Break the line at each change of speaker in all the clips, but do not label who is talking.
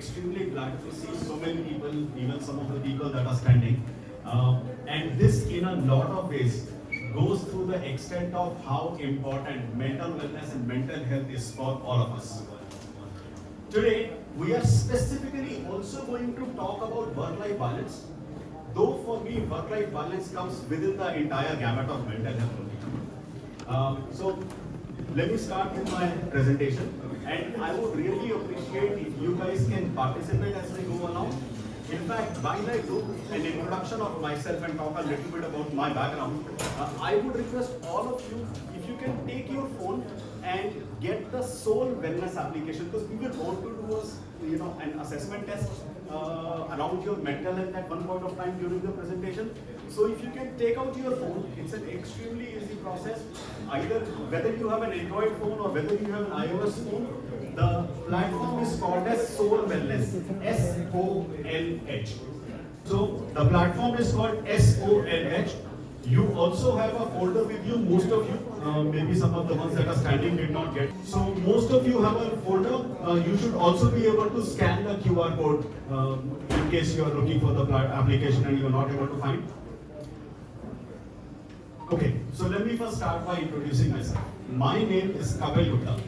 extremely glad to see so many people, even some of the people that are standing. And this, in a lot of ways, goes through the extent of how important mental wellness and mental health is for all of us. Today, we are specifically also going to talk about work-life balance. Though for me, work-life balance comes within the entire gamut of mental health only. So, let me start with my presentation. And I would really appreciate if you guys can participate as we go along. In fact, while I do an introduction of myself and talk a little bit about my background, I would request all of you, if you can take your phone and get the Solh Wellness application, because we will want to do an assessment test around your mental health at one point of time during the presentation. So if you can take out your phone, it's an extremely easy process. Either whether you have an Android phone or whether you have an iOS phone, the platform is called as Solh Wellness, S-O-L-H. So the platform is called SOLH. You also have a folder with you, most of you, maybe some of the ones that are standing did not get. So most of you have a folder. You should also be able to scan the QR code in case you are looking for the application and you are not able to find. Okay, so let me first start by introducing myself. My name is Kapil Gupta.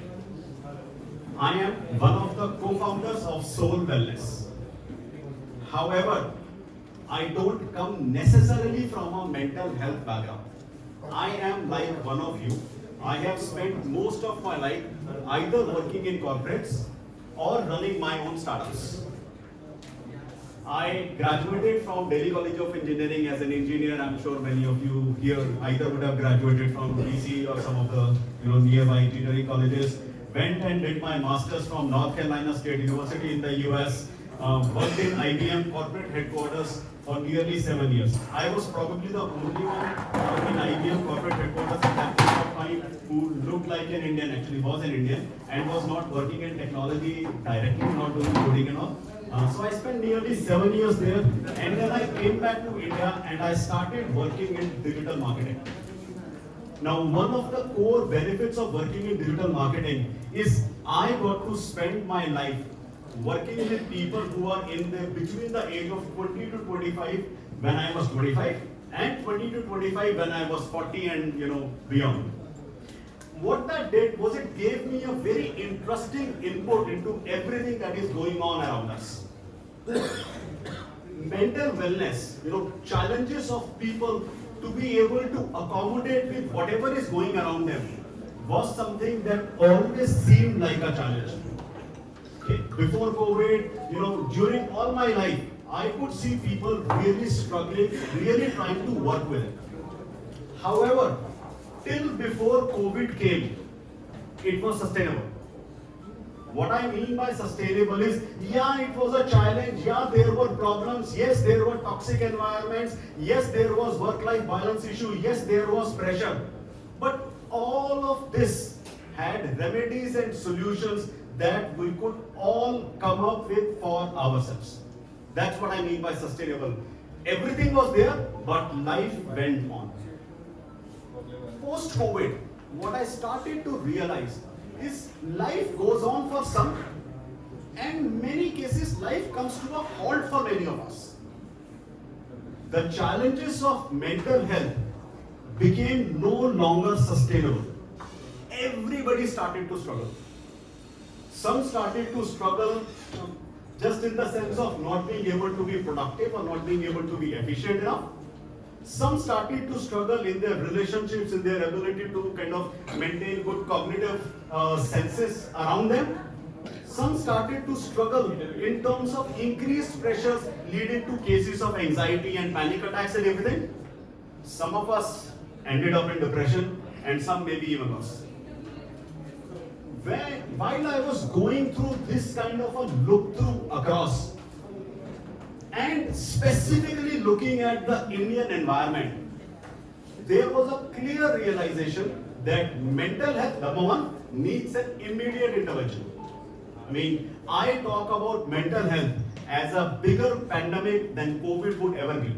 I am one of the co-founders of Solh Wellness. However, I don't come necessarily from a mental health background. I am like one of you. I have spent most of my life either working in corporates or running my own startups. I graduated from Delhi College of Engineering as an engineer. I'm sure many of you here either would have graduated from DC or some of the nearby engineering colleges. Went and did my master's from North Carolina State University in the US. Worked in IBM corporate headquarters for nearly 7 years. I was probably the only one in IBM corporate headquarters at that point of time who looked like an Indian, actually was an Indian, and was not working in technology directly, not doing coding and all. So I spent nearly 7 years there, and then I came back to India and I started working in digital marketing. Now, one of the core benefits of working in digital marketing is I got to spend my life working with people who are between the age of 20 to 25 when I was 25 and 20 to 25 when I was 40 and beyond. What that did was it gave me a very interesting input into everything that is going on around us. Mental wellness, challenges of people to be able to accommodate with whatever is going around them was something that always seemed like a challenge. Okay. Before COVID, during all my life, I could see people really struggling, really trying to work with it. However, till before COVID came, it was sustainable. What I mean by sustainable is, yeah, it was a challenge, yeah, there were problems, yes, there were toxic environments, yes, there was work-life balance issue, yes, there was pressure. But all of this had remedies and solutions that we could all come up with for ourselves. That's what I mean by sustainable. Everything was there, but life went on. Post-COVID, what I started to realize is life goes on for some, and in many cases life comes to a halt for many of us. The challenges of mental health became no longer sustainable. Everybody started to struggle. Some started to struggle just in the sense of not being able to be productive or not being able to be efficient enough. Some started to struggle in their relationships, in their ability to kind of maintain good cognitive senses around them. Some started to struggle in terms of increased pressures leading to cases of anxiety and panic attacks and everything. Some of us ended up in depression and some maybe even worse. While I was going through this kind of a look through across, and specifically looking at the Indian environment, there was a clear realization that mental health, number one, needs an immediate intervention. I talk about mental health as a bigger pandemic than COVID would ever be.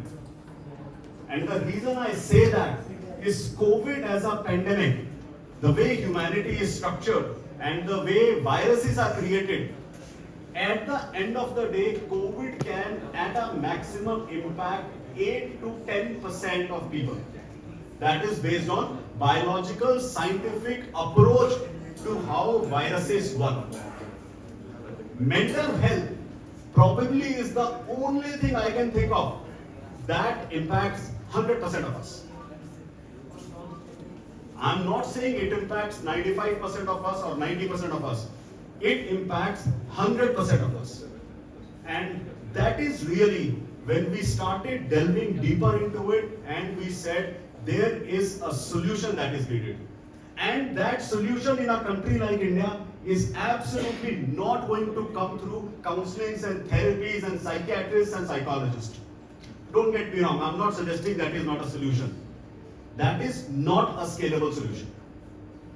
And the reason I say that is COVID as a pandemic, the way humanity is structured and the way viruses are created, at the the end of the day, COVID can at a maximum impact 8 to 10% of people. That is based on biological scientific approach to how viruses work. Mental health probably is the only thing I can think of that impacts 100% of us. I'm not saying it impacts 95% of us or 90% of us. It impacts 100% of us. And that is really when we started delving deeper into it and we said there is a solution that is needed. And that solution in a country like India is absolutely not going to come through counselings and therapies and psychiatrists and psychologists. Don't get me wrong, I'm not suggesting that is not a solution. That is not a scalable solution.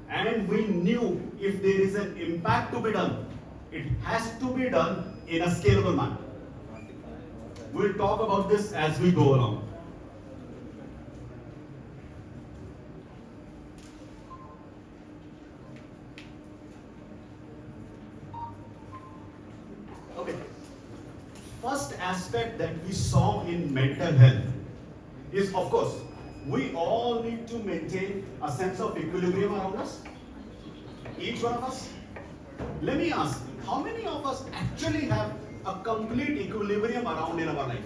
And we knew if there is an impact to be done, it has to be done in a scalable manner. We'll talk about this as we go along. Okay. First aspect that we saw in mental health is, of course, we all need to maintain a sense of equilibrium around us. Each one of us. Let me ask, how many of us actually have a complete equilibrium around in our life?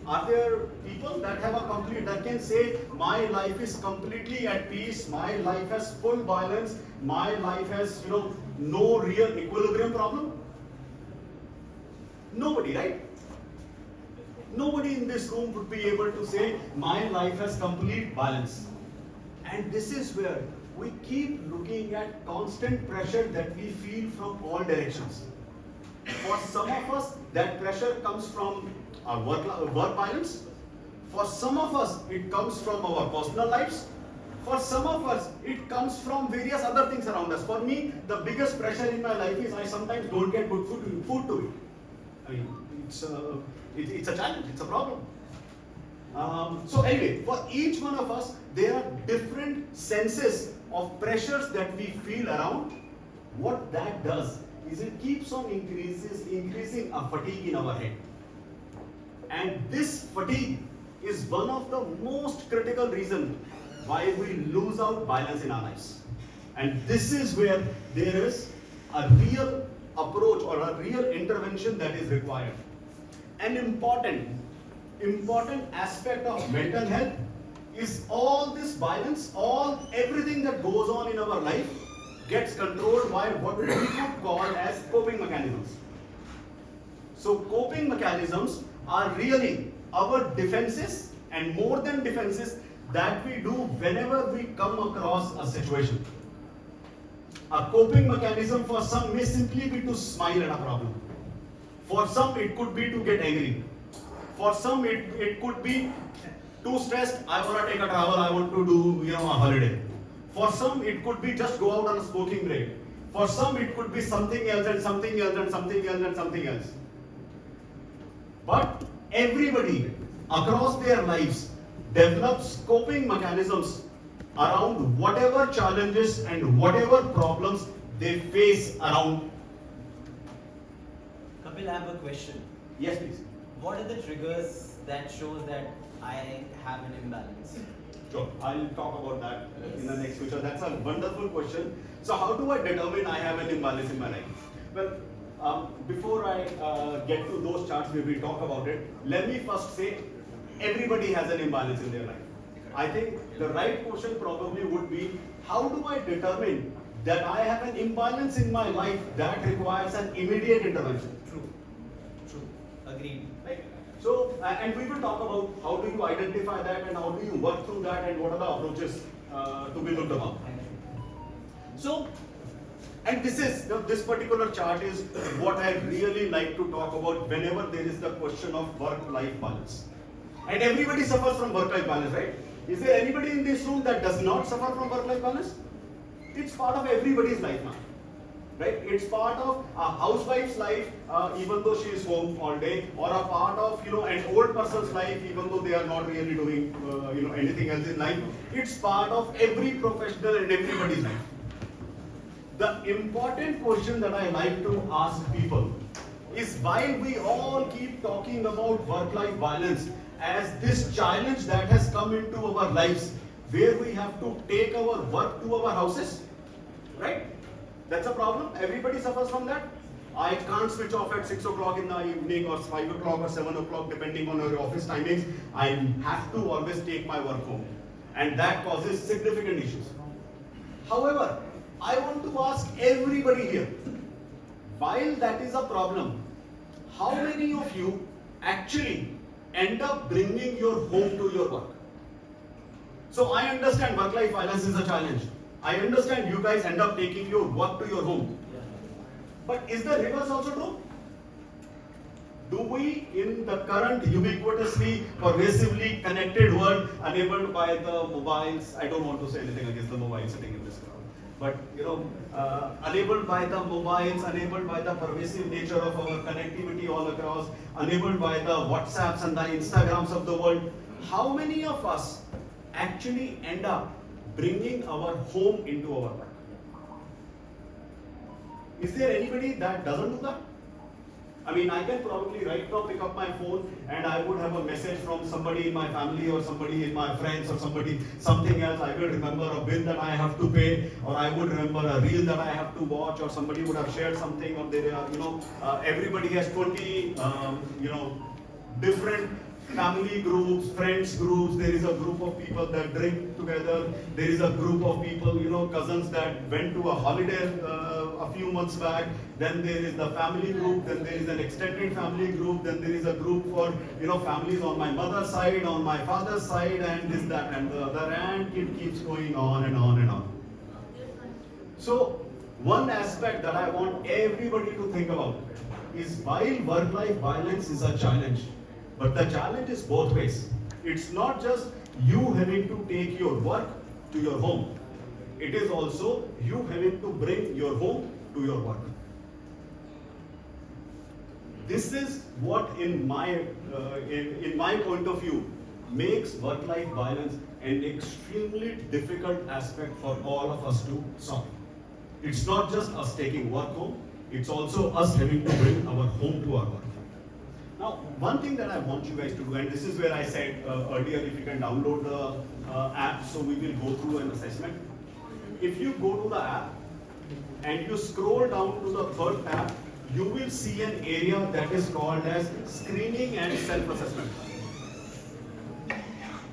Are there people that have a complete, that can say, my life is completely at peace, my life has full balance, my life has, no real equilibrium problem? Nobody, right? Nobody in this room would be able to say, my life has complete balance. And this is where we keep looking at constant pressure that we feel from all directions. For some of us, that pressure comes from our work balance. For some of us, it comes from our personal lives. For some of us, it comes from various other things around us. For me, the biggest pressure in my life is I sometimes don't get good food to eat. I mean, it's a challenge, it's a problem. So anyway, for each one of us, there are different senses of pressures that we feel around. What that does is it keeps on increasing a fatigue in our head. And this fatigue is one of the most critical reasons why we lose out balance in our lives. And this is where there is a real approach or a real intervention that is required. An important aspect of mental health is all this balance, everything that goes on in our life gets controlled by what we could call as coping mechanisms. So coping mechanisms are really our defenses, and more than defenses, that we do whenever we come across a situation. A coping mechanism for some may simply be to smile at a problem. For some, it could be to get angry. For some, it could be too stressed, I want to take a travel, I want to do a holiday. For some, it could be just go out on a smoking break. For some, it could be something else and something else and something else and something else. But everybody across their lives develops coping mechanisms around whatever challenges and whatever problems they face around.
Kapil, I have a question.
Yes, please.
What are the triggers that shows that I have an imbalance?
Sure, I'll talk about that in the next future. That's a wonderful question. So how do I determine I have an imbalance in my life? Well, before I get to those charts where we talk about it, let me first say everybody has an imbalance in their life. I think the right question probably would be, how do I determine that I have an imbalance in my life that requires an immediate intervention?
True. Agreed.
Right? So, and we will talk about how do you identify that and how do you work through that and what are the approaches to be looked upon. So, and this particular chart is what I really like to talk about whenever there is the question of work-life balance. And everybody suffers from work-life balance, right? Is there anybody in this room that does not suffer from work-life balance? It's part of everybody's life now, right? It's part of a housewife's life, even though she is home all day, or a part of an old person's life, even though they are not really doing anything else in life. It's part of every professional and everybody's life. the important question that I like to ask people is, while we all keep talking about work-life balance as this challenge that has come into our lives, where we have to take our work to our houses, right? That's a problem. Everybody suffers from that. I can't switch off at 6 o'clock in the evening or 5 o'clock or 7 o'clock, depending on your office timings. I have to always take my work home. And that causes significant issues. However, I want to ask everybody here, while that is a problem, how many of you actually end up bringing your home to your work? So I understand work-life balance is a challenge. I understand you guys end up taking your work to your home. But is the reverse also true? Do we, in the current ubiquitously, pervasively connected world, enabled by the mobiles, I don't want to say anything against the mobile sitting in this crowd, but enabled by the mobiles, enabled by the pervasive nature of our connectivity all across, enabled by the WhatsApps and the Instagrams of the world, how many of us actually end up bringing our home into our work? Is there anybody that doesn't do that? I mean, I can probably right now pick up my phone and I would have a message from somebody in my family or somebody in my friends or something else. I will remember a bill that I have to pay, or I would remember a reel that I have to watch, or somebody would have shared something, or there are, everybody has 20, different family groups, friends groups. There is a group of people that drink together. There is a group of people, cousins that went to a holiday a few months back. Then there is the family group. Then there is an extended family group. Then there is a group for, families on my mother's side, on my father's side, and this, that, and the other. And it keeps going on and on and on. So, one aspect that I want everybody to think about is, while work-life balance is a challenge, but the challenge is both ways. It's not just you having to take your work to your home. It is also you having to bring your home to your work. This is what, in my point of view, makes work-life balance an extremely difficult aspect for all of us to solve. It's not just us taking work home, it's also us having to bring our home to our work. Now, one thing that I want you guys to do, and this is where I said earlier, if you can download the app, so we will go through an assessment. If you go to the app and you scroll down to the third tab, you will see an area that is called as screening and self-assessment.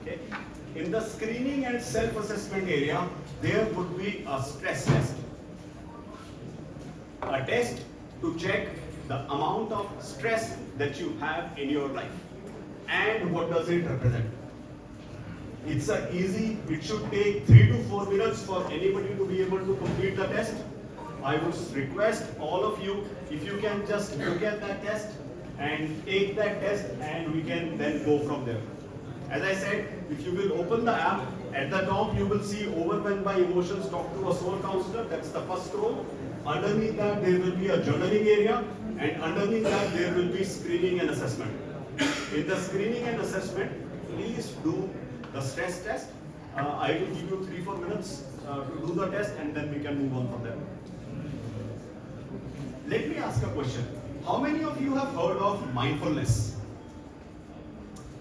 Okay. In the screening and self-assessment area, there would be a stress test. A test to check the amount of stress that you have in your life and what does it represent. It's it should take 3 to 4 minutes for anybody to be able to complete the test. I would request all of you, if you can just look at that test and take that test, and we can then go from there. As I said, if you will open the app, at the top you will see overwhelmed by emotions, talk to a soul counselor. That's the first row. Underneath that there will be a journaling area, and underneath that there will be screening and assessment. In the screening and assessment, please do the stress test. I will give you 3-4 minutes to do the test, and then we can move on from there. Let me ask a question. How many of you have heard of mindfulness?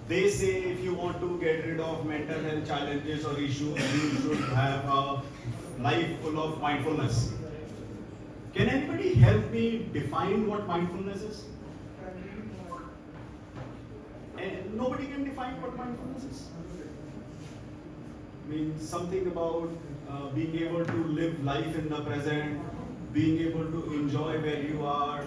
They say if you want to get rid of mental health challenges or issues, you should have a life full of mindfulness. Can anybody help me define what mindfulness is? And nobody can define what mindfulness is. I mean, something about being able to live life in the present, being able to enjoy where you are.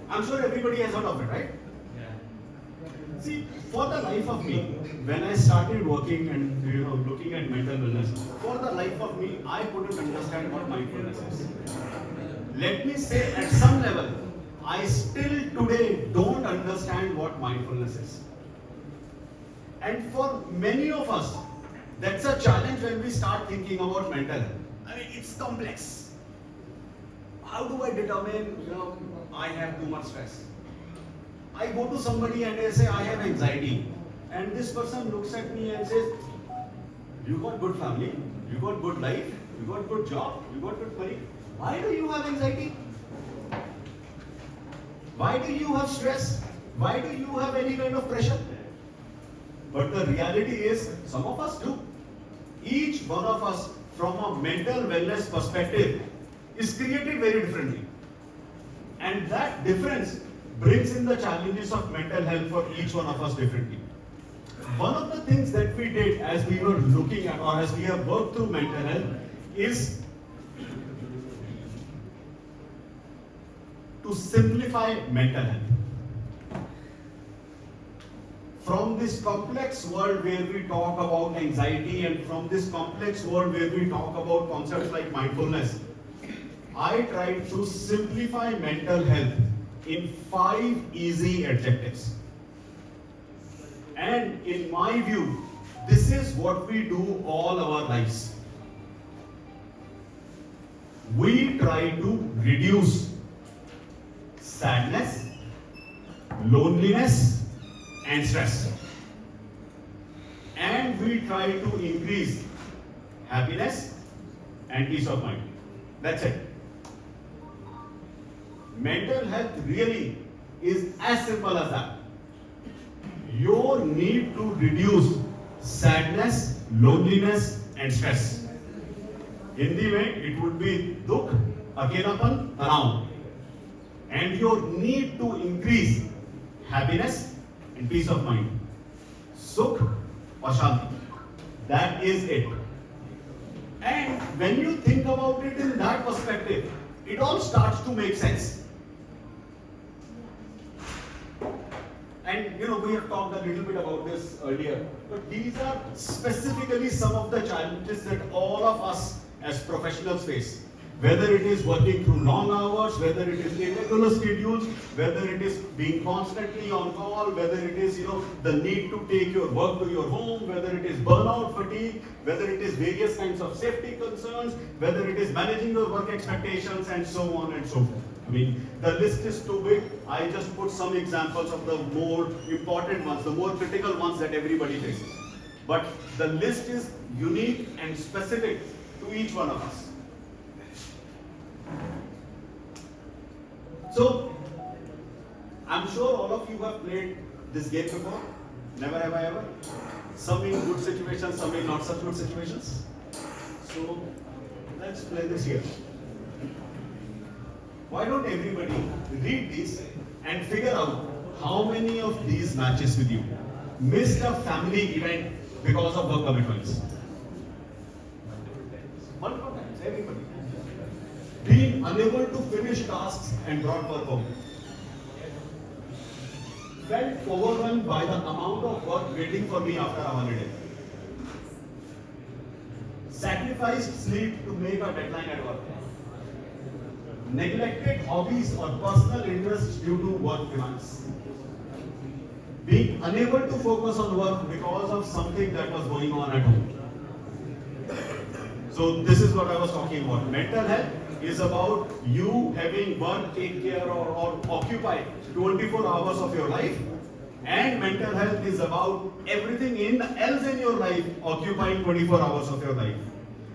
I'm sure everybody has heard of it, right? Yeah. See, for the life of me, when I started working and looking at mental wellness, for the life of me, I couldn't understand what mindfulness is. Let me say, at some level, I still today don't understand what mindfulness is. And for many of us, that's a challenge when we start thinking about mental health. I mean, it's complex. How do I determine, I have too much stress? I go to somebody and I say, I have anxiety. And this person looks at me and says, you got good family, you got good life, you got good job, you got good money. Why do you have anxiety? Why do you have stress? Why do you have any kind of pressure? But the reality is, some of us do. Each one of us, from a mental wellness perspective, is created very differently. And that difference brings in the challenges of mental health for each one of us differently. One of the things that we did as we were looking at, or as we have worked through mental health, is to simplify mental health. From this complex world where we talk about anxiety, and from this complex world where we talk about concepts like mindfulness, I tried to simplify mental health in 5 easy adjectives. And in my view, this is what we do all our lives. We try to reduce sadness, loneliness, and stress. And we try to increase happiness and peace of mind. That's it. Mental health really is as simple as that. Your need to reduce sadness, loneliness, and stress. Hindi mein it would be dukh, akelapan, tanav. And your need to increase happiness and peace of mind. Sukh or shanti. That is it. And when you think about it in that perspective, it all starts to make sense. And we have talked a little bit about this earlier, but these are specifically some of the challenges that all of us as professionals face. Whether it is working through long hours, whether it is irregular schedules, whether it is being constantly on call, whether it is the need to take your work to your home, whether it is burnout, fatigue, whether it is various kinds of safety concerns, whether it is managing your work expectations, and so on and so forth. I mean, the list is too big. I just put some examples of the more important ones, the more critical ones that everybody faces. But the list is unique and specific to each one of us. So, I'm sure all of you have played this game before. Never have I ever. Some in good situations, some in not such good situations. So, let's play this here. Why don't everybody read these and figure out how many of these matches with you? Missed a family event because of work commitments. Multiple times, everybody. Being unable to finish tasks and brought work home. Felt overwhelmed by the amount of work waiting for me after a holiday. Sacrificed sleep to make a deadline at work. Neglected hobbies or personal interests due to work demands. Being unable to focus on work because of something that was going on at home. So this is what I was talking about. Mental health is about you having work, take care or occupy 24 hours of your life. And mental health is about everything else in your life occupying 24 hours of your life.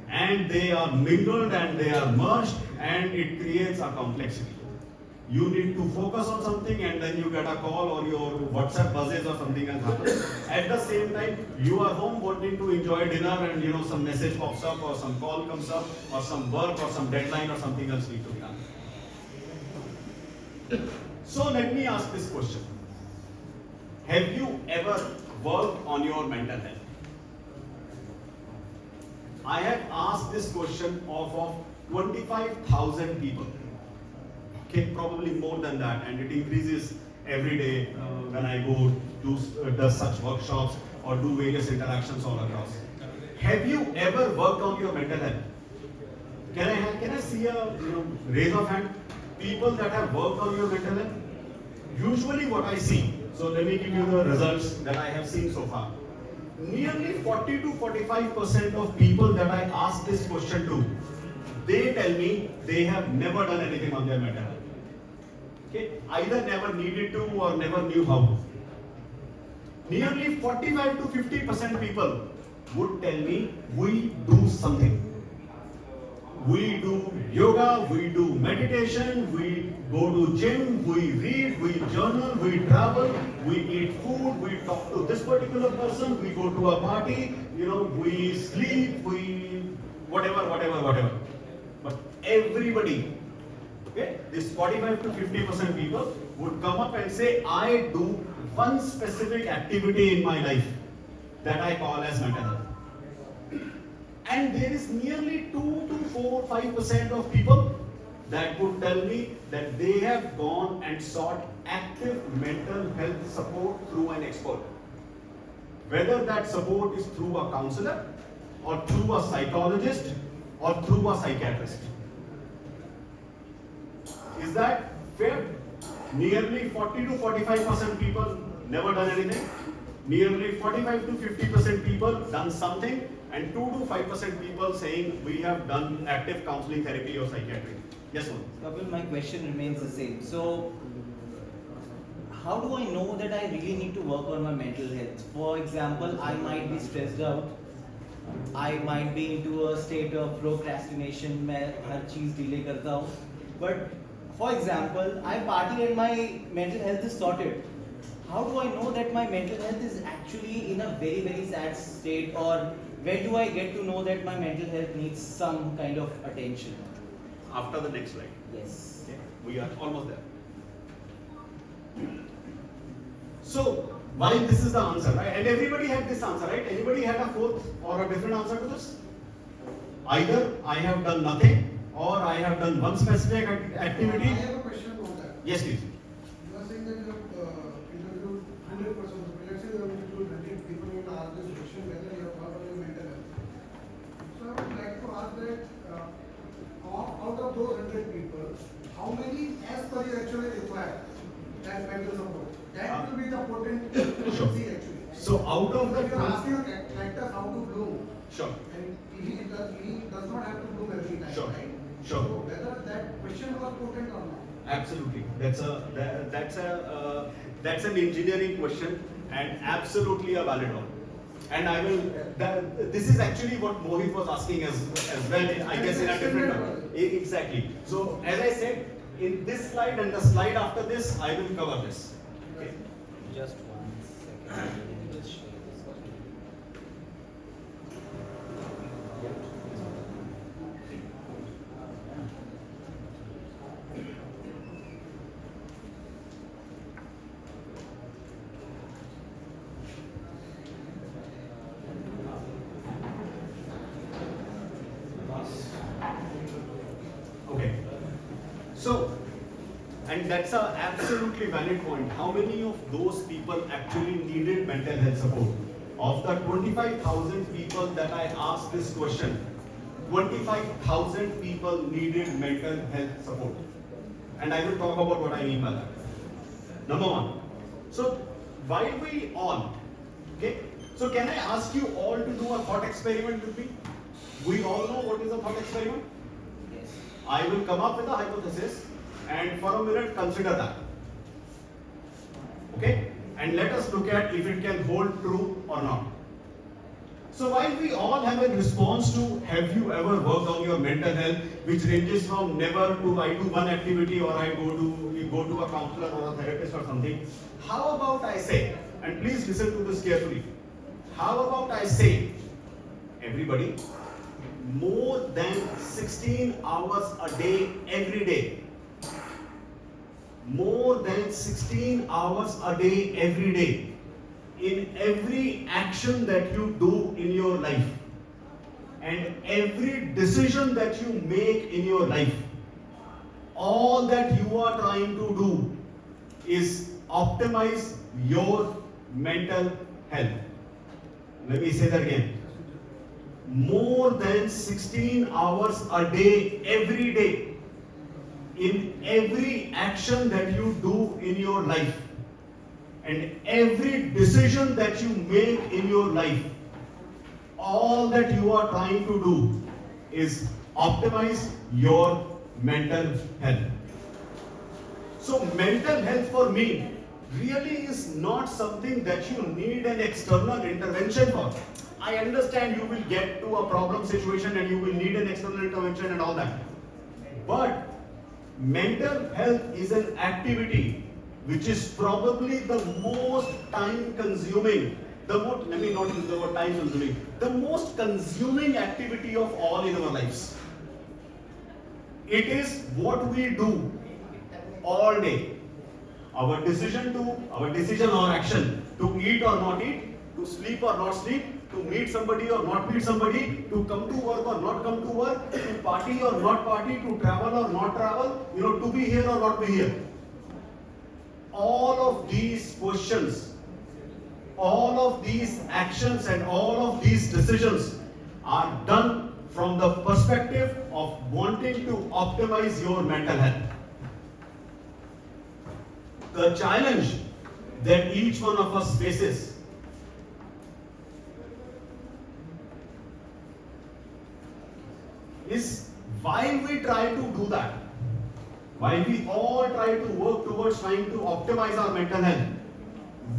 And they are mingled and they are merged, and it creates a complexity. You need to focus on something and then you get a call or your WhatsApp buzzes or something else happens. At the same time, you are home wanting to enjoy dinner and some message pops up or some call comes up or some work or some deadline or something else needs to be done. So let me ask this question. Have you ever worked on your mental health? I have asked this question of 25,000 people. Okay, probably more than that, and it increases every day when I go do such workshops or do various interactions all across. Have you ever worked on your mental health? Can I see a raise of hand? People that have worked on your mental health? Usually what I see, so let me give you the results that I have seen so far. Nearly 40 to 45% of people that I ask this question to, they tell me they have never done anything on their mental health. Okay? Either never needed to or never knew how. Nearly 45 to 50% people would tell me we do something. We do yoga, we do meditation, we go to gym, we read, we journal, we travel, we eat food, we talk to this particular person, we go to a party, we sleep, we whatever. But everybody, okay, this 45 to 50% people would come up and say, I do one specific activity in my life that I call as mental health. And there is nearly 2 to 4, 5% of people that would tell me that they have gone and sought active mental health support through an expert. Whether that support is through a counselor, or through a psychologist, or through a psychiatrist. Is that fair? Nearly 40 to 45% people never done anything. Nearly 45 to 50% people done something, and 2 to 5% people saying we have done active counseling, therapy, or psychiatry. Yes, ma'am.
Kapil, my question remains the same. So, how do I know that I really need to work on my mental health? For example, I might be stressed out. I might be into a state of procrastination where हर चीज delay करता हूँ. But for example, I party and my mental health is sorted. How do I know that my mental health is actually in a very, very sad state, or where do I get to know that my mental health needs some kind of attention?
After the next slide.
Yes.
Okay, we are almost there. So, while this is the answer, right? And everybody had this answer, right? Anybody had a fourth or a different answer to this? Either I have done nothing, or I have done one specific activity.
I have a question on that.
Yes, please.
You are saying that you have interviewed 100 persons. Let's say you have interviewed 100 people who will ask this question whether you have thought of your mental health. So I would like to ask that out of those 100 people, how many as per you actually require that mental support? That will be the potent
Sure.
see actually.
So out of the
If you are asking a character how to bloom,
sure,
and he does not have to bloom every time,
Sure.
right?
Sure.
So whether that question was potent or not.
absolutely. That's an engineering question, and absolutely a valid one. And I will. This is actually what Mohit was asking as well. I guess in a different way. Exactly. So as I said, in this slide and the slide after this, I will cover this. Okay.
Just 1 second. Let me just share this.
Okay. So, and that's a absolutely valid point. How many of those people actually needed mental health support? Of the 25,000 people that I asked this question, 25,000 people needed mental health support. And I will talk about what I mean by that. Number one. So, while we all, okay, so can I ask you all to do a thought experiment with me? We all know what is a thought experiment?
Yes.
I will come up with a hypothesis, and for a minute consider that. Okay? And let us look at if it can hold true or not. So while we all have a response to have you ever worked on your mental health, which ranges from never to I do one activity, or I go to a counselor or a therapist or something, how about I say, and please listen to this carefully, how about I say, everybody, more than 16 hours a day, every day. More than 16 hours a day, every day. In every action that you do in your life. And every decision that you make in your life. All that you are trying to do is optimize your mental health. Let me say that again. More than 16 hours a day, every day, in every action that you do in your life, and every decision that you make in your life, all that you are trying to do is optimize your mental health. So mental health for me really is not something that you need an external intervention for. I understand you will get to a problem situation and you will need an external intervention and all that. But mental health is an activity which is probably the most time consuming, let me not use the word time consuming, the most consuming activity of all in our lives. It is what we do all day. Our decision or action to eat or not eat, to sleep or not sleep, to meet somebody or not meet somebody, to come to work or not come to work, to party or not party, to travel or not travel, to be here or not be here. All of these questions, all of these actions and all of these decisions are done from the perspective of wanting to optimize your mental health. The challenge that each one of us faces is while we try to do that, while we all try to work towards trying to optimize our mental health,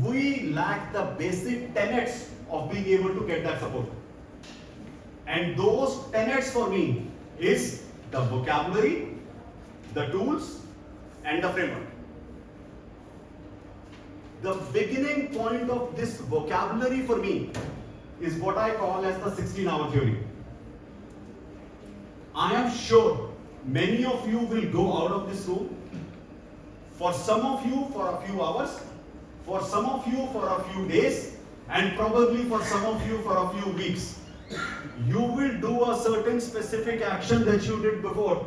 we lack the basic tenets of being able to get that support. And those tenets for me is the vocabulary, the tools, and the framework. The beginning point of this vocabulary for me is what I call as the 16-hour theory. I am sure many of you will go out of this room, for some of you for a few hours, for some of you for a few days, and probably for some of you for a few weeks. You will do a certain specific action that you did before.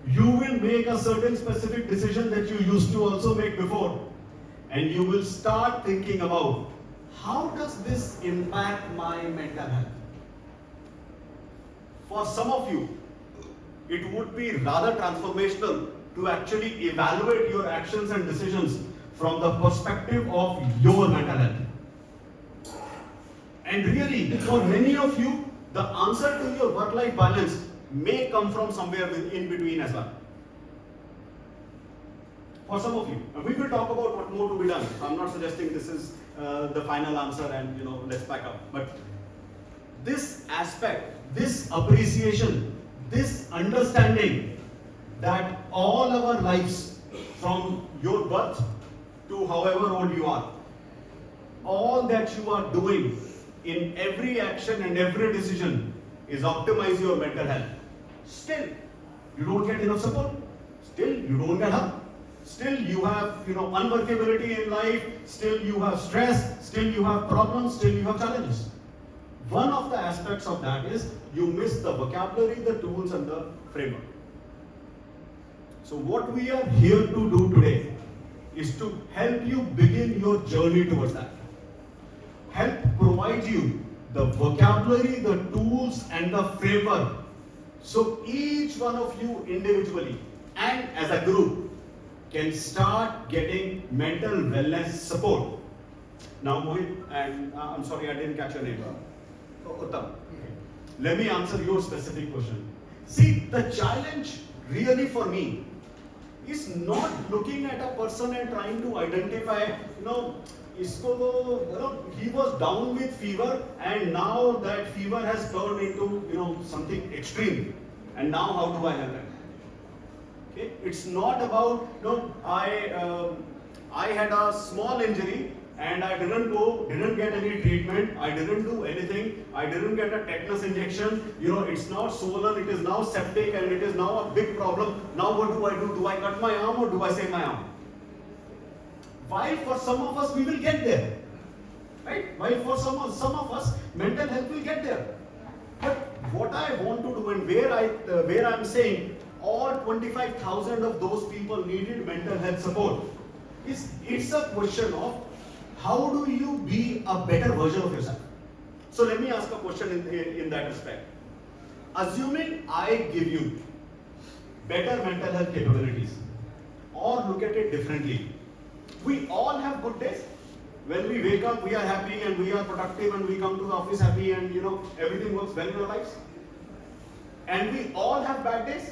You will make a certain specific decision that you used to also make before. And you will start thinking about, how does this impact my mental health? For some of you, it would be rather transformational to actually evaluate your actions and decisions from the perspective of your mental health. And really, for many of you, the answer to your work-life balance may come from somewhere in between as well. For some of you, and we will talk about what more to be done. I'm not suggesting this is the final answer and let's pack up. But this aspect, this appreciation, this understanding that all our lives, from your birth to however old you are, all that you are doing in every action and every decision is optimize your mental health. Still, you don't get enough support. Still, you don't get help. Still, you have unworkability in life. Still, you have stress. Still, you have problems. Still, you have challenges. One of the aspects of that is you miss the vocabulary, the tools, and the framework. So what we are here to do today is to help you begin your journey towards that. Help provide you the vocabulary, the tools, and the framework. So each one of you individually and as a group can start getting mental wellness support. Now Mohit, and I'm sorry I didn't catch your name. Uttam. Let me answer your specific question. See, the challenge really for me is not looking at a person and trying to identify, he was down with fever and now that fever has turned into, something extreme. And now how do I help him? Okay? It's not about, I had a small injury and I didn't get any treatment, I didn't do anything, I didn't get a tetanus injection, it's now swollen, it is now septic and it is now a big problem. Now what do I do? Do I cut my arm or do I save my arm? While for some of us we will get there, right? While for some of us mental health will get there. But what I want to do and where I'm saying all 25,000 of those people needed mental health support it's a question of how do you be a better version of yourself? So let me ask a question in that respect. Assuming I give you better mental health capabilities, or look at it differently, we all have good days. When we wake up, we are happy and we are productive and we come to the office happy and everything works well in our lives. And we all have bad days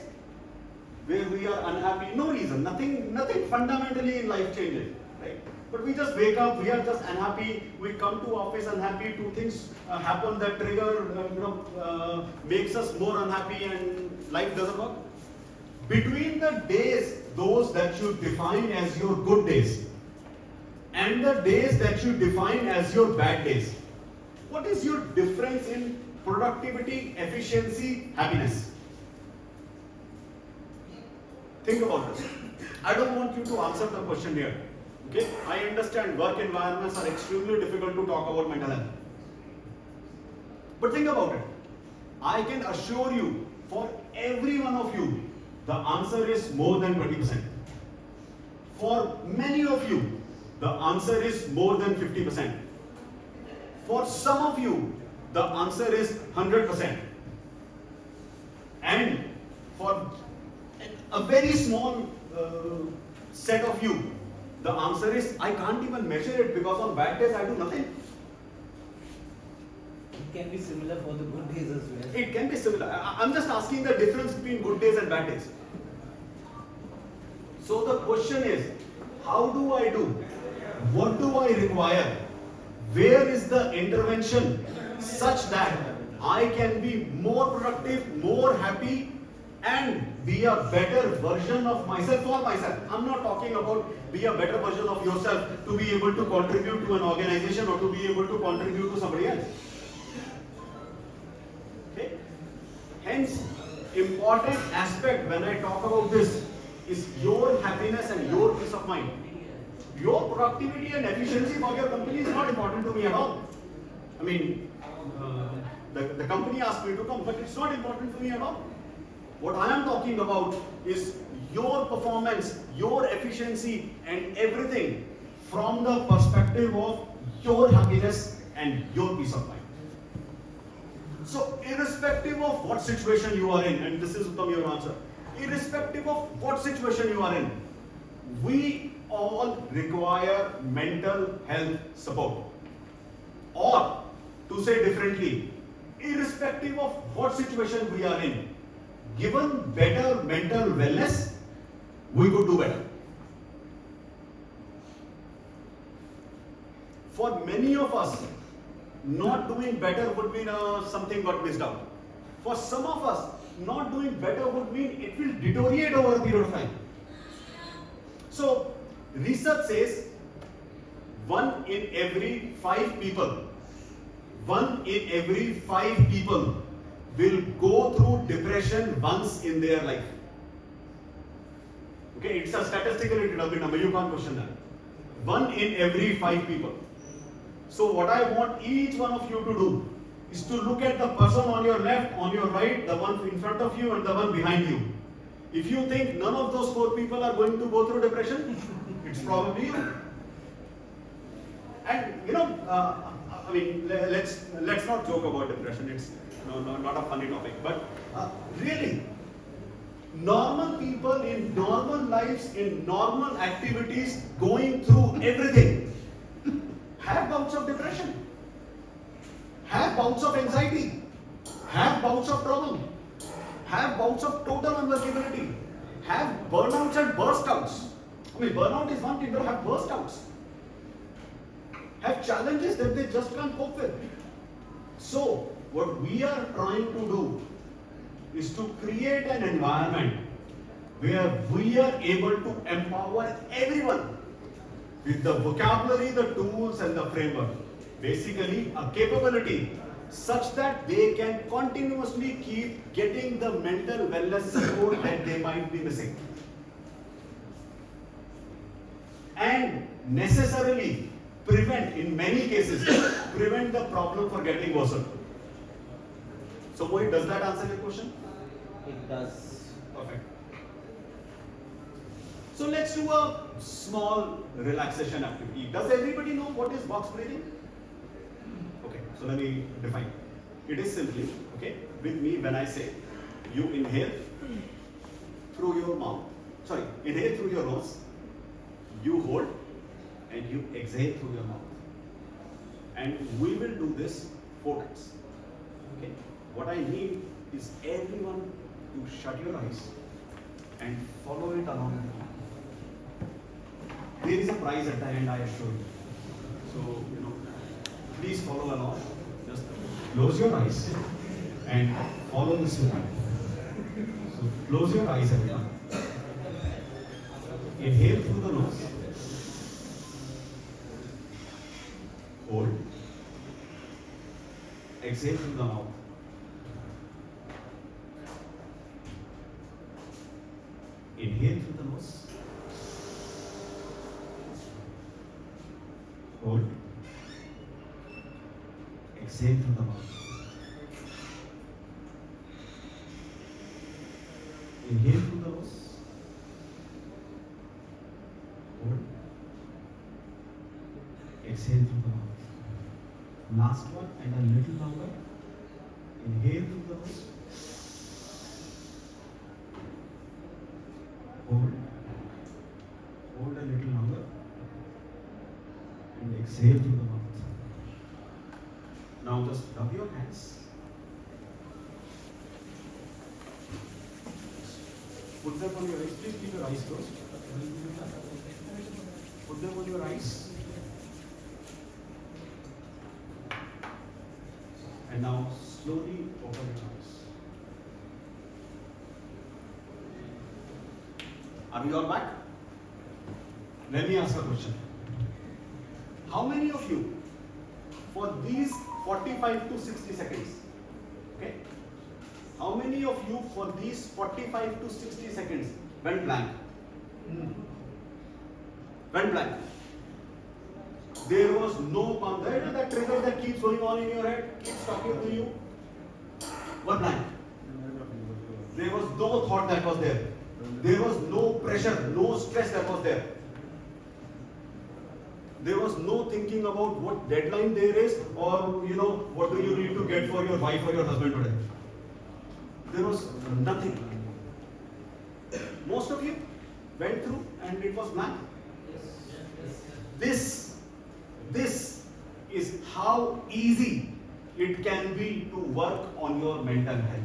where we are unhappy, no reason, nothing fundamentally in life changes, right? But we just wake up, we are just unhappy, we come to office unhappy, two things happen that trigger, makes us more unhappy and life doesn't work. Between the days, those that you define as your good days, and the days that you define as your bad days, what is your difference in productivity, efficiency, happiness? Think about this. I don't want you to answer the question here. Okay? I understand work environments are extremely difficult to talk about mental health. But think about it. I can assure you, for every one of you, the answer is more than 20%. For many of you, the answer is more than 50%. For some of you, the answer is 100%. And for a very small set of you, the answer is, I can't even measure it because on bad days I do nothing.
It can be similar for the good days as well.
It can be similar. I'm just asking the difference between good days and bad days. So the question is, how do I do? What do I require? Where is the intervention such that I can be more productive, more happy, and be a better version of myself for myself? I'm not talking about be a better version of yourself to be able to contribute to an organization or to be able to contribute to somebody else. Okay? Hence, important aspect when I talk about this is your happiness and your peace of mind. Your productivity and efficiency for your company is not important to me at all. I mean, the company asked me to come, but it's not important to me at all. What I am talking about is your performance, your efficiency, and everything from the perspective of your happiness and your peace of mind. So, irrespective of what situation you are in, and this is Uttam your answer, irrespective of what situation you are in, we all require mental health support. Or, to say differently, irrespective of what situation we are in, given better mental wellness, we could do better. For many of us, not doing better would mean something got missed out. For some of us, not doing better would mean it will deteriorate over a period of time. So, research says 1 in every 5 people will go through depression once in their life. Okay, it's a statistically determined number, you can't question that. 1 in every 5 people. So what I want each one of you to do is to look at the person on your left, on your right, the one in front of you and the one behind you. If you think none of those 4 people are going to go through depression, it's probably you. And I mean, let's not joke about depression. It's not a funny topic. But really, normal people in normal lives, in normal activities, going through everything, have bouts of depression, have bouts of anxiety, have bouts of trouble, have bouts of total unworkability, have burnouts and burst outs. I mean, burnout is one thing, but have burst outs, have challenges that they just can't cope with. So, what we are trying to do is to create an environment where we are able to empower everyone with the vocabulary, the tools and the framework. Basically, a capability such that they can continuously keep getting the mental wellness support that they might be missing. And necessarily prevent, in many cases, prevent the problem from getting worsened. So Mohit, does that answer your question?
It does.
Perfect. So let's do a small relaxation activity. Does everybody know what is box breathing? Okay, so let me define. It is simply, okay, with me when I say, you inhale through your mouth, inhale through your nose, you hold, and you exhale through your mouth. And we will do this 4 times. Okay? What I need is everyone to shut your eyes and follow it along. there is a prize at the end, I assure you. So, please follow along. Just close your eyes and follow the story. So, close your eyes, everyone. Inhale through the nose. Hold. Exhale through the mouth. Inhale through the nose. Hold. Exhale through the mouth. Inhale through the nose. Hold. Exhale through the mouth. Last one and a little longer. Inhale through the nose. Hold. Hold a little longer. And exhale through the mouth. Now just rub your hands. Put them on your eyes. Please keep your eyes closed. Put them on your eyes. And now slowly open your eyes. Are we all back? Let me ask a question. How many of you, for these 45 to 60 seconds, okay? How many of you for these 45 to 60 seconds went blank? Went blank. There was no pump. There is that trigger that keeps going on in your head, keeps talking to you. What blank? There was no thought that was there. There was no pressure, no stress that was there. There was no thinking about what deadline there is or what do you need to get for your wife or your husband today. There was nothing. Most of you went through and it was blank. This is how easy it can be to work on your mental health.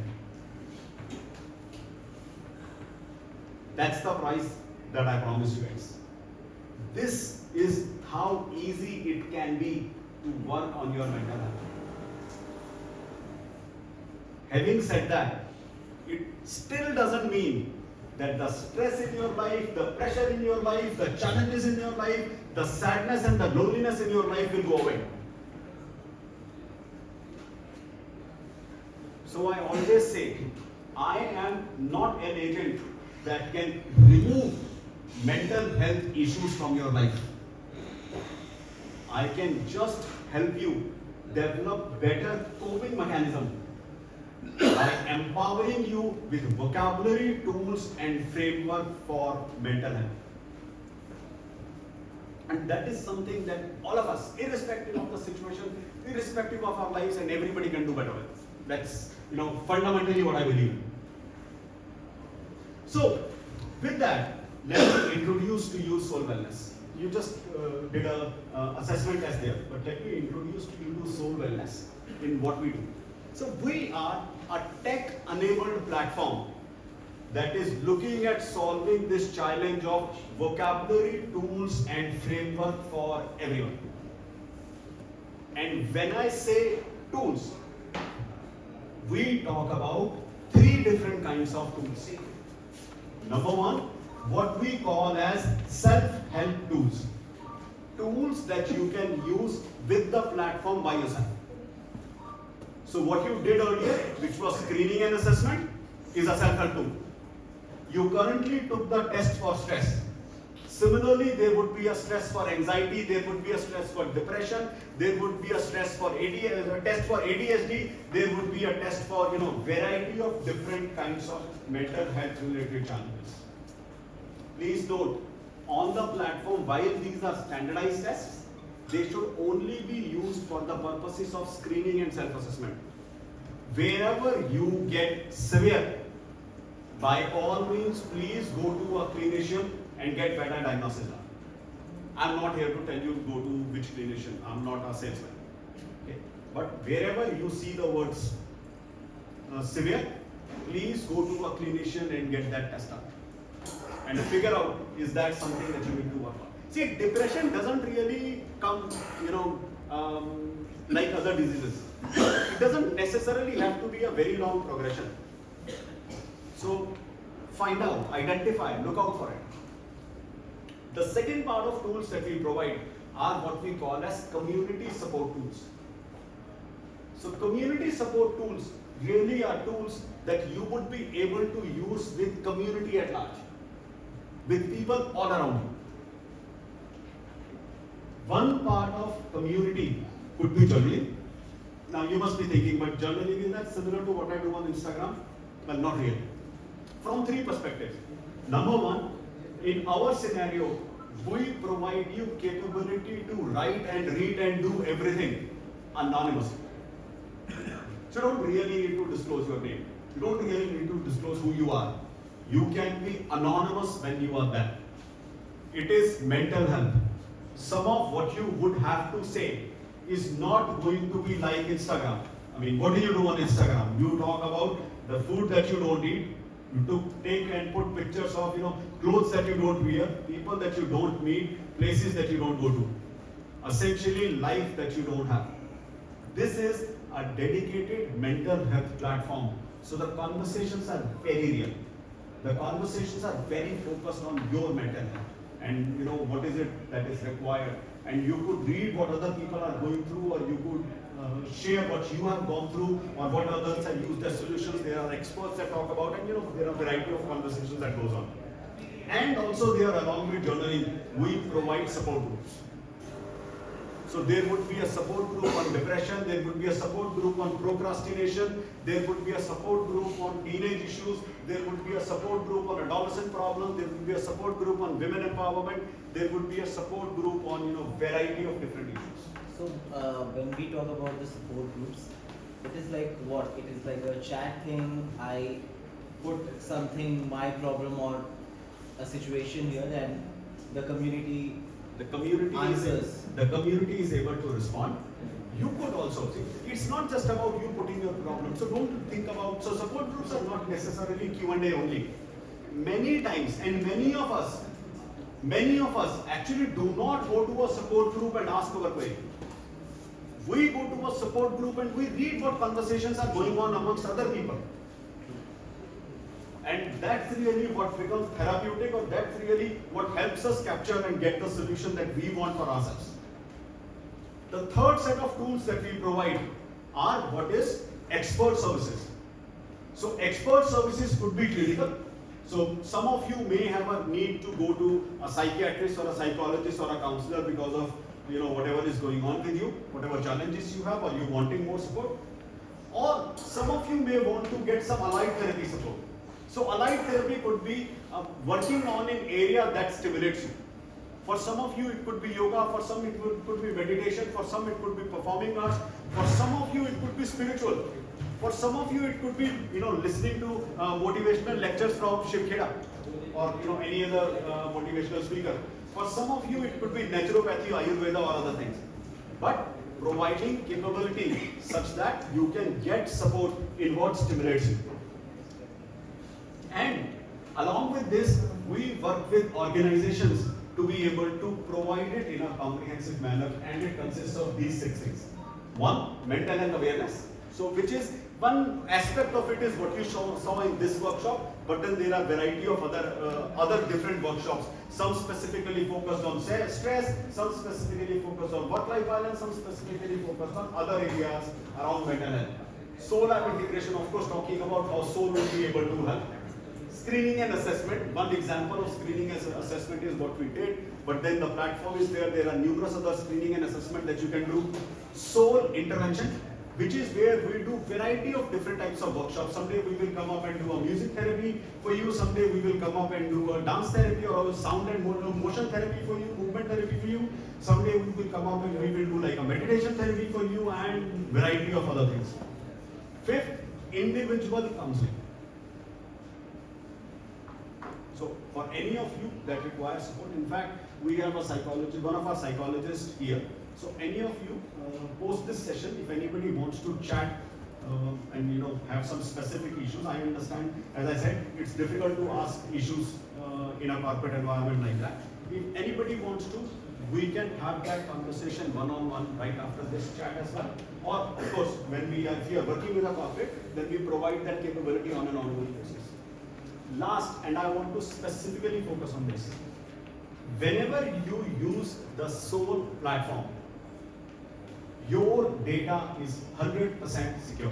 That's the price that I promise you guys. This is how easy it can be to work on your mental health. Having said that, it still doesn't mean that the stress in your life, the pressure in your life, the challenges in your life, the sadness and the loneliness in your life will go away. So I always say, I am not an agent that can remove mental health issues from your life. I can just help you develop better coping mechanism by empowering you with vocabulary, tools and framework for mental health. And that is something that all of us, irrespective of the situation, irrespective of our lives, and everybody can do better with. That's fundamentally what I believe in. So, with that, let me introduce to you Solh Wellness. You just did a assessment test there, but let me introduce to you to Solh Wellness in what we do. So we are a tech-enabled platform that is looking at solving this challenge of vocabulary, tools and framework for everyone. And when I say tools, we talk about 3 different kinds of tools. Number 1, what we call as self-help tools. Tools that you can use with the platform by yourself. So what you did earlier, which was screening and assessment, is a self-help tool. You currently took the test for stress. Similarly, there would be a stress for anxiety, there would be a stress for depression, there would be a stress for a test for ADHD, there would be a test for variety of different kinds of mental health related challenges. Please note, on the platform, while these are standardized tests, they should only be used for the purposes of screening and self-assessment. Wherever you get severe, by all means, please go to a clinician and get better diagnosis done. I'm not here to tell you go to which clinician. I'm not a salesman. Okay? But wherever you see the words severe, please go to a clinician and get that test done. And figure out, is that something that you need to work on? See, depression doesn't really come, like other diseases. It doesn't necessarily have to be a very long progression. So, find out, identify, look out for it. The second part of tools that we provide are what we call as community support tools. So, community support tools really are tools that you would be able to use with community at large, with people all around you. One part of community could be journaling. Now you must be thinking, but journaling, is that similar to what I do on Instagram? Well, not really. From three perspectives. Number one, in our scenario, we provide you capability to write and read and do everything anonymously. So you don't really need to disclose your name. You don't really need to disclose who you are. You can be anonymous when you are there. It is mental health. Some of what you would have to say is not going to be like Instagram. I mean, what do you do on Instagram? You talk about the food that you don't eat. You take and put pictures of, clothes that you don't wear, people that you don't meet, places that you don't go to. Essentially, life that you don't have. This is a dedicated mental health platform. So the conversations are very real. The conversations are very focused on your mental health. And what is it that is required, and you could read what other people are going through, or you could share what you have gone through, or what others have used as solutions. There are experts that talk about, and there are a variety of conversations that goes on. And also there, along with journaling, we provide support groups. So there would be a support group on depression, there would be a support group on procrastination, there would be a support group on teenage issues, there would be a support group on adolescent problems, there would be a support group on women empowerment, there would be a support group on variety of different issues.
So when we talk about the support groups, it is like what? It is like a chat thing. I put something, my problem or a situation here, and the community answers.
The community is able to respond. You could also see, it's not just about you putting your problem. So don't think about, so support groups are not necessarily Q&A only. Many times, and many of us actually do not go to a support group and ask our query. We go to a support group and we read what conversations are going on amongst other people. And that's really what becomes therapeutic, or that's really what helps us capture and get the solution that we want for ourselves. The third set of tools that we provide are what is expert services. So expert services could be clinical. So some of you may have a need to go to a psychiatrist or a psychologist or a counselor because of whatever is going on with you, whatever challenges you have, or you wanting more support. Or some of you may want to get some allied therapy support. So allied therapy could be working on an area that stimulates you. For some of you it could be yoga, for some it could be meditation, for some it could be performing arts, for some of you it could be spiritual. For some of you it could be listening to motivational lectures from Shiv Kheda or any other motivational speaker. For some of you it could be naturopathy, Ayurveda or other things. But providing capability such that you can get support in what stimulates you. And along with this, we work with organizations to be able to provide it in a comprehensive manner, and it consists of these 6 things. One, mental health awareness. So which is one aspect of it is what you saw in this workshop, but then there are a variety of other different workshops. Some specifically focused on stress, some specifically focused on work-life balance, some specifically focused on other areas around mental health. Soul app integration, of course, talking about how soul will be able to help. Screening and assessment. One example of screening and assessment is what we did, but then the platform is there. There are numerous other screening and assessment that you can do. Soul intervention, which is where we do variety of different types of workshops. Someday we will come up and do a music therapy for you. Someday we will come up and do a dance therapy or a sound and motion therapy for you, movement therapy for you. Someday we will come up and we will do like a meditation therapy for you and variety of other things. Fifth, individual counseling. So for any of you that require support, in fact, we have a psychologist, one of our psychologists here. So any of you, post this session, if anybody wants to chat and have some specific issues, I understand, as I said, it's difficult to ask issues in a corporate environment like that. If anybody anybody wants to, we can have that conversation one-on-one right after this chat as well. Or of course, when if you are working with a corporate, then we provide that capability on an ongoing basis. Last, and I want to specifically focus on this. Whenever you use the Solh platform, your data is 100% secure.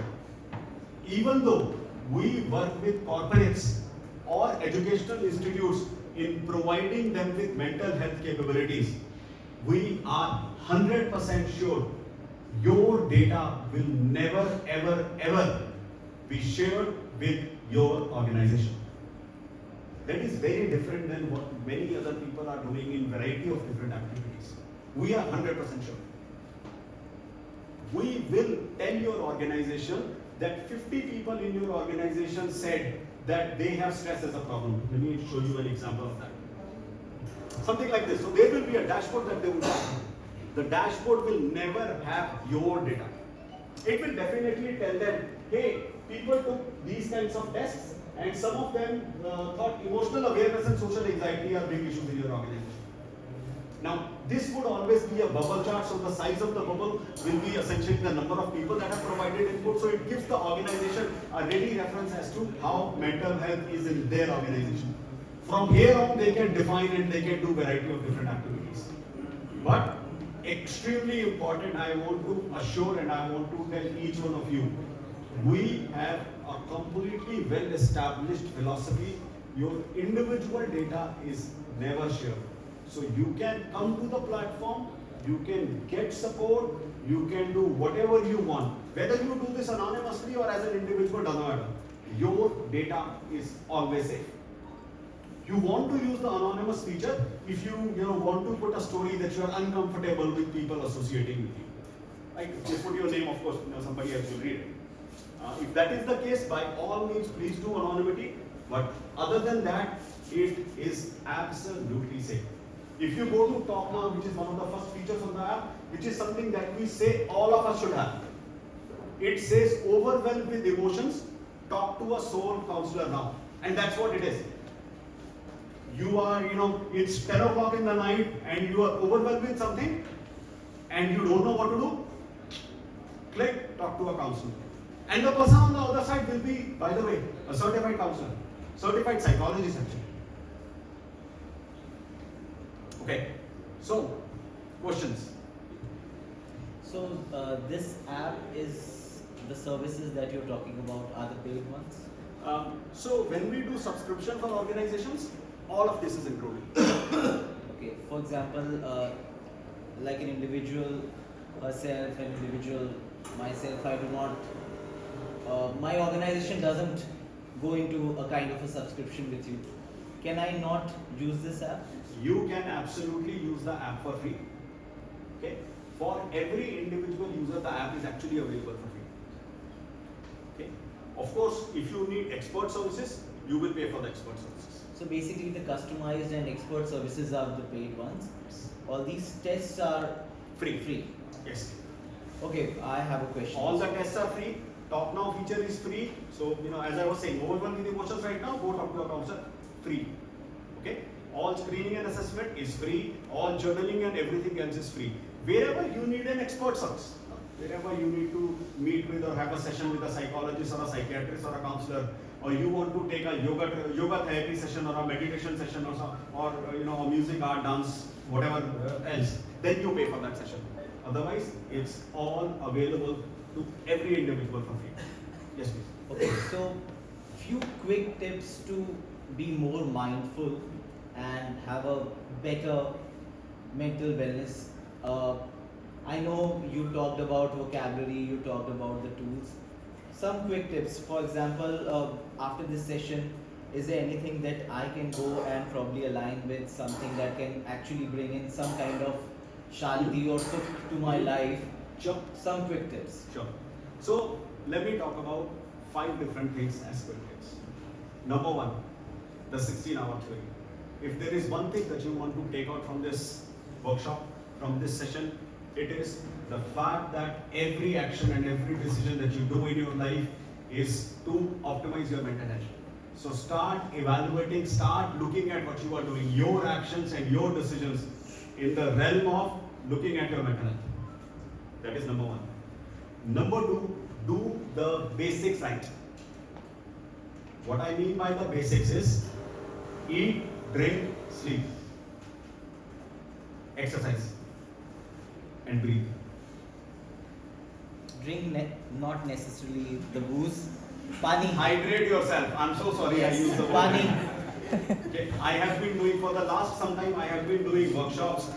Even though we work with corporates or educational institutes in providing them with mental health capabilities, we are 100% sure your data will never, ever, ever be shared with your organization. That is very different than what many other people are doing in variety of different activities. We are 100% sure. We will tell your organization that 50 people in your organization said that they have stress as a problem. Let me show you an example of that. Something like this. So there will be a dashboard that they will have. The dashboard will never have your data. It will definitely tell them, hey, people took these kinds of tests and some of them thought emotional awareness and social anxiety are big issues in your organization. Now, this would always be a bubble chart, so the size of the bubble will be essentially the number of people that have provided input, so it gives the organization a ready reference as to how mental health is in their organization. From here on, they can define and they can do variety of different activities. But extremely important, I want to assure and I want to tell each one of you, we have a completely well-established philosophy. Your individual data is never shared. So you can come to the platform, you can get support, you can do whatever you want. Whether you do this anonymously or as an individual, doesn't matter. Your data is always safe. You want to use the anonymous feature if you want to put a story that you are uncomfortable with people associating with you. Like, you put your name, of course, somebody else will read it. If that is the case, by all means, please do anonymity. But other than that, it is absolutely safe. If you go to Talk Now, which is one of the first features on the app, which is something that we say all of us should have. It says, overwhelmed with emotions, talk to a soul counselor now. And that's what it is. You are, it's 10 o'clock in the night and you are overwhelmed with something and you don't know what to do. Click, talk to a counselor. And the person on the other side will be, by the way, a certified counselor, certified psychologist actually. Okay, so questions?
So this app is the services that you're talking about are the paid ones?
So when we do subscription for organizations, all of this is included.
Okay, for example, like an individual herself, an individual myself, I do not, my organization doesn't go into a kind of a subscription with you. Can I not use this app?
You can absolutely use the app for free. Okay. For every individual user, the app is actually available for free. Okay. Of course, if you need expert services, you will pay for the expert services.
So basically, the customized and expert services are the paid ones. All these tests are free.
Yes.
Okay, I have a question.
All the tests are free. Talk Now feature is free. So, as I was saying, overwhelmed with emotions right now, go talk to a counselor. Free. Okay. All screening and assessment is free. All journaling and everything else is free. Wherever you need an expert service, wherever you need to meet with or have a session with a psychologist or a psychiatrist or a counselor, or you want to take a yoga therapy session or a meditation session or a music, art, dance, whatever else, then you pay for that session. Otherwise, it's all available to every individual for free. Yes, please.
Okay, so few quick tips to be more mindful and have a better mental wellness. I know you talked about vocabulary, you talked about the tools. Some quick tips. For example, after this session, is there anything that I can go and probably align with, something that can actually bring in some kind of shanti or sukh to my life?
Sure.
Some quick tips.
Sure. So let me talk about 5 different things as quick tips. Number 1, the 16-hour theory. If there is one thing that you want to take out from this workshop, from this session, it is the fact that every action and every decision that you do in your life is to optimize your mental health. So start evaluating, start looking at what you are doing, your actions and your decisions in the realm of looking at your mental health. That is number one. Number two, do the basics right. What I mean by the basics is eat, drink, sleep, exercise, and breathe.
Drink not necessarily the booze. Pani.
Hydrate yourself. I'm so sorry
Yes.
I used the word.
Pani.
Okay. I have been doing for the last some time. I have been doing workshops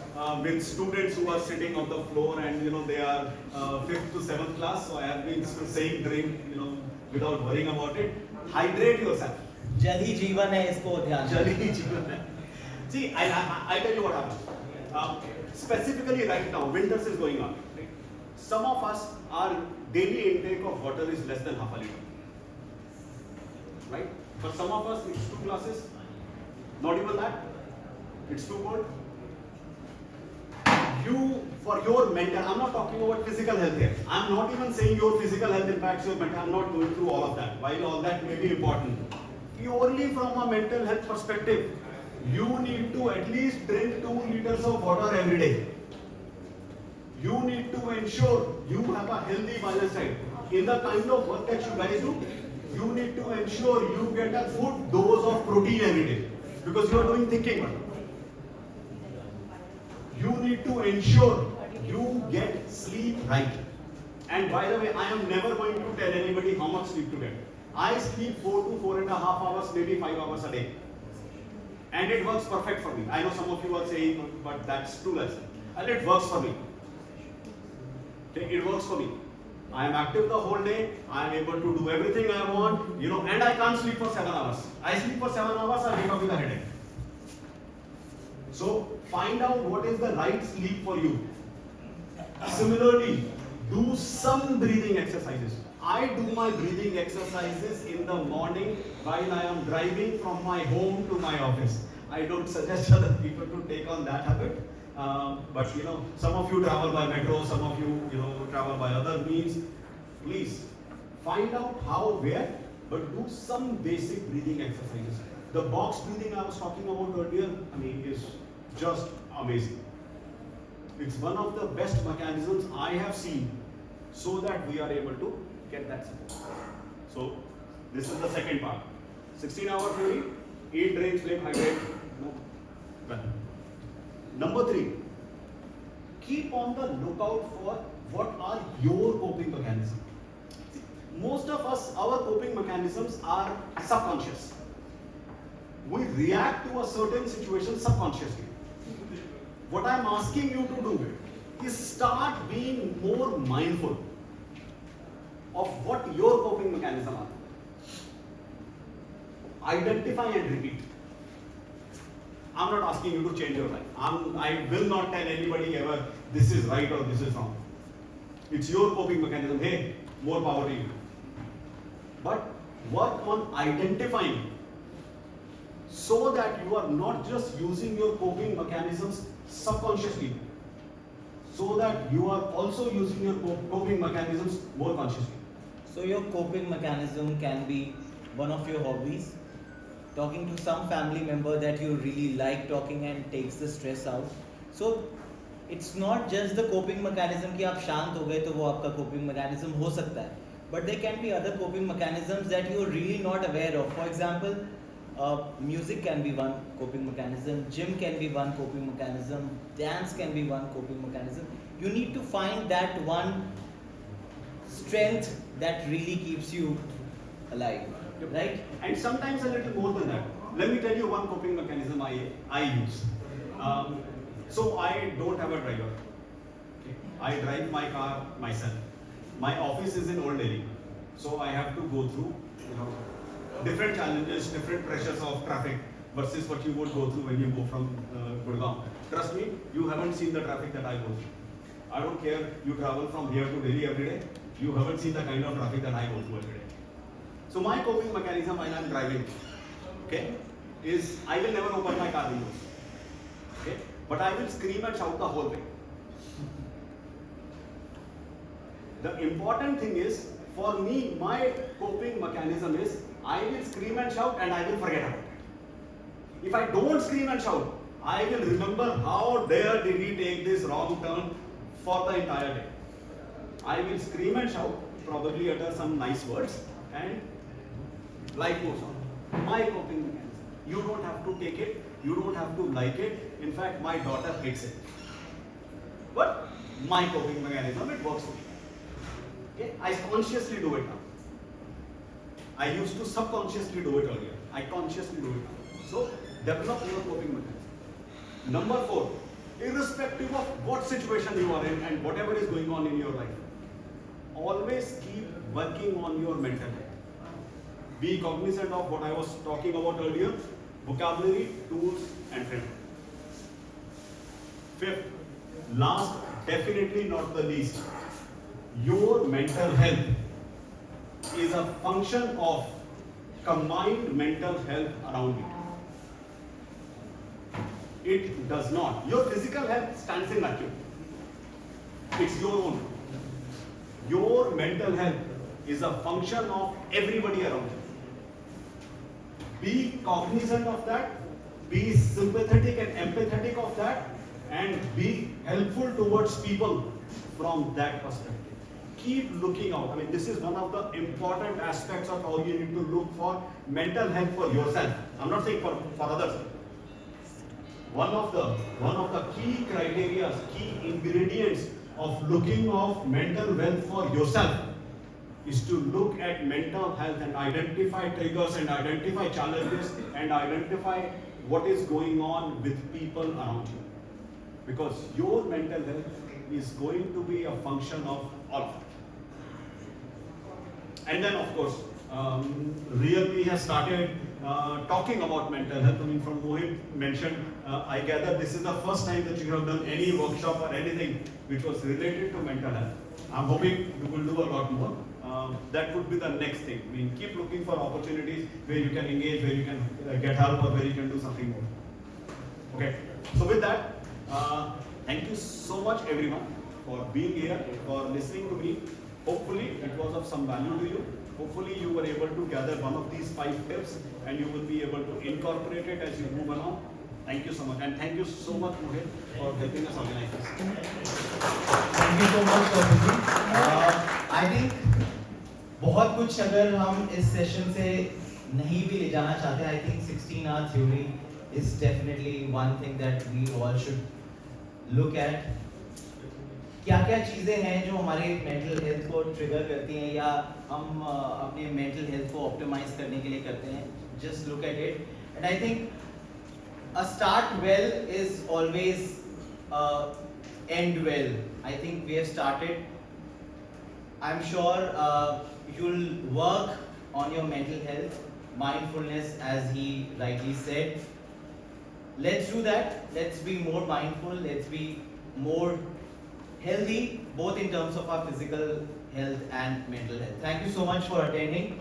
with students who are sitting on the floor, and they are 5th to 7th class. So I have been saying drink, without worrying about it. Hydrate yourself.
जल ही जीवन है, इसको ध्यान
Jal hi jeevan hai. See, I tell you what happens. Specifically right now, winters is going on. Right? Some of us, our daily intake of water is less than half a liter. Right? For some of us, it's 2 glasses. Not even that. It's too cold. For your mental, I'm not talking about physical health here. I'm not even saying your physical health impacts your mental. I'm not going through all of that. While all that may be important, purely from a mental health perspective, you need to at least drink 2 liters of water every day. You need to ensure you have a healthy lifestyle. In the kind of work that you guys do, you need to ensure you get a good dose of protein every day because you are doing thinking work. You need to ensure you get sleep right. And by the way, I am never going to tell anybody how much sleep to get. I sleep 4 to 4.5 hours, maybe 5 hours a day. And it works perfect for me. I know some of you are saying, but that's too less. And it works for me. Okay, it works for me. I am active the whole day. I am able to do everything I want, and I can't sleep for 7 hours. I sleep for 7 hours, I wake up with a headache. So find out what is the right sleep for you. Similarly, do some breathing exercises. I do my breathing exercises in the morning while I am driving from my home to my office. I don't suggest other people to take on that habit. But some of you travel by metro, some of you, travel by other means. Please find out how, where, but do some basic breathing exercises. The box breathing I was talking about earlier, is just amazing. It's one of the best mechanisms I have seen so that we are able to get that support. So this is the second part. 16-hour theory, eat, drink, sleep, hydrate. Well. Number 3, keep on the lookout for what are your coping mechanisms. Most of us, our coping mechanisms are subconscious. We react to a certain situation subconsciously. What I'm asking you to do is start being more mindful of what your coping mechanisms are. Identify and repeat. I'm not asking you to change your life. I will not tell anybody ever this is right or this is wrong. It's your coping mechanism. Hey, more power to you. But work on identifying so that you are not just using your coping mechanisms subconsciously, so that you are also using your coping mechanisms more consciously.
So your coping mechanism can be one of your hobbies, talking to some family member that you really like talking and takes the stress out. So it's not just the coping mechanism कि आप शांत हो गए तो वो आपका coping mechanism हो सकता है. But there can be other coping mechanisms that you are really not aware of. For example, music can be one coping mechanism, gym can be one coping mechanism, dance can be one coping mechanism. You need to find that one strength that really keeps you alive, right?
And sometimes a little more than that. Let me tell you one coping mechanism I use. So I don't have a driver. Okay. I drive my car myself. My office is in Old Delhi, so I have to go through different challenges, different pressures of traffic versus what you would go through when you go from Gurgaon. Trust me, you haven't seen the traffic that I go through. I don't care you travel from here to Delhi every day. You haven't seen the kind of traffic that I go through every day. So my coping mechanism while I'm driving, okay, is I will never open my car windows, okay, but I will scream and shout the whole way. The important thing is, for me, my coping mechanism is I will scream and shout and I will forget about it. If I don't scream and shout, I will remember how dare did he take this wrong turn for the entire day. I will scream and shout, probably utter some nice words, and life goes on. My coping mechanism. You don't have to take it, you don't have to like it. In fact, my daughter hates it. But my coping mechanism, it works for me. Okay? I consciously do it now. I used to subconsciously do it earlier. I consciously do it now. So, develop your coping mechanism. Number 4, irrespective of what situation you are in and whatever is going on in your life, always keep working on your mental health. Be cognizant of what I was talking about earlier, vocabulary, tools, and framework. 5th, last, definitely not the least, your mental health is a function of combined mental health around you. It does not. Your physical health stands in vacuum. It's your own. Your mental health is a function of everybody around you. Be cognizant of that, be sympathetic and empathetic of that, and be helpful towards people from that perspective. Keep looking out. I mean, this is one of the important aspects of how you need to look for mental health for yourself. I'm not saying for others. One of the key criteria, key ingredients of looking of mental wealth for yourself is to look at mental health and identify triggers and identify challenges and identify what is going on with people around you. Because your mental health is going to be a function of all of it. And then, of course, Realme has started talking about mental health. I mean, from Mohit mentioned, I gather this is the first time that you have done any workshop or anything which was related to mental health. I'm hoping you will do a lot more. That would be the next thing. I mean, keep looking for opportunities where you can engage, where you can get help, or where you can do something more. Okay. So with that, thank you so much, everyone, for being here, for listening to me. Hopefully, it was of some value to you. Hopefully, you were able to gather one of these 5 tips, and you will be able to incorporate it as you move along. Thank you so much, and thank you so much, Mohit, for helping us organize this.
Thank you so much, Kapil. I think बहुत कुछ अगर हम इस session से नहीं भी ले जाना चाहते, I think 16-hour theory is definitely one thing that we all should look at. क्या-क्या चीजें हैं जो हमारे मेंटल हेल्थ को ट्रिगर करती हैं या हम अपने मेंटल हेल्थ को ऑप्टिमाइज करने के लिए करते हैं. Just look at it, and I think a start well is always end well. I think we have started. I'm sure you'll work on your mental health, mindfulness, as he rightly said. Let's do that. Let's be more mindful. Let's be more healthy, both in terms of our physical health and mental health. Thank you so much for attending.